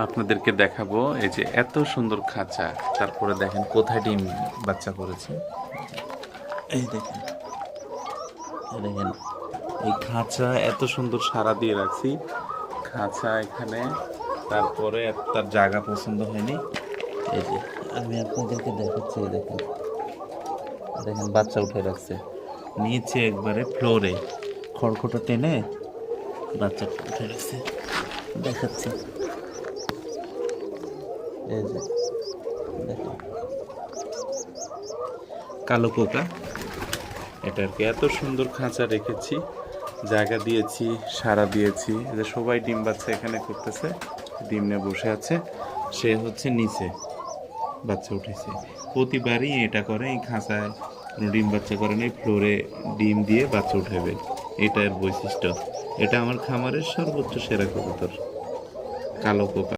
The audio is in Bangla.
আপনাদেরকে দেখাবো এই যে এত সুন্দর খাঁচা, তারপরে দেখেন কোথায় ডিম বাচ্চা করেছে। এই দেখেন, এই দেখেন, এই খাঁচা এত সুন্দর সারা দিয়ে রাখছি খাঁচা এখানে। তারপরে তার জায়গা পছন্দ হয়নি, এই যে আমি আপনাদেরকে দেখাচ্ছি। এই দেখেন, দেখেন বাচ্চা উঠে রাখছে নিচে একবারে ফ্লোরে, খড়খড়ো টেনে বাচ্চা উঠে রাখছে, দেখাচ্ছি। এই যে দেখেন, কালো কোকা, এটা আর কি। এত সুন্দর খাঁচা রেখেছি, জায়গা দিয়েছি, সারা দিয়েছি। যে সবাই ডিম বাচ্চা এখানে করতেছে, ডিম নিয়ে বসে আছে, সে হচ্ছে নিচে বাচ্চা উঠেছে। প্রতিবারই এটা করে, এই খাঁচায় কোনো ডিম বাচ্চা করে নেই, ফ্লোরে ডিম দিয়ে বাচ্চা উঠাবে, এটার বৈশিষ্ট্য। এটা আমার খামারের সর্বোচ্চ সেরা কবুতর, কালো কোকা।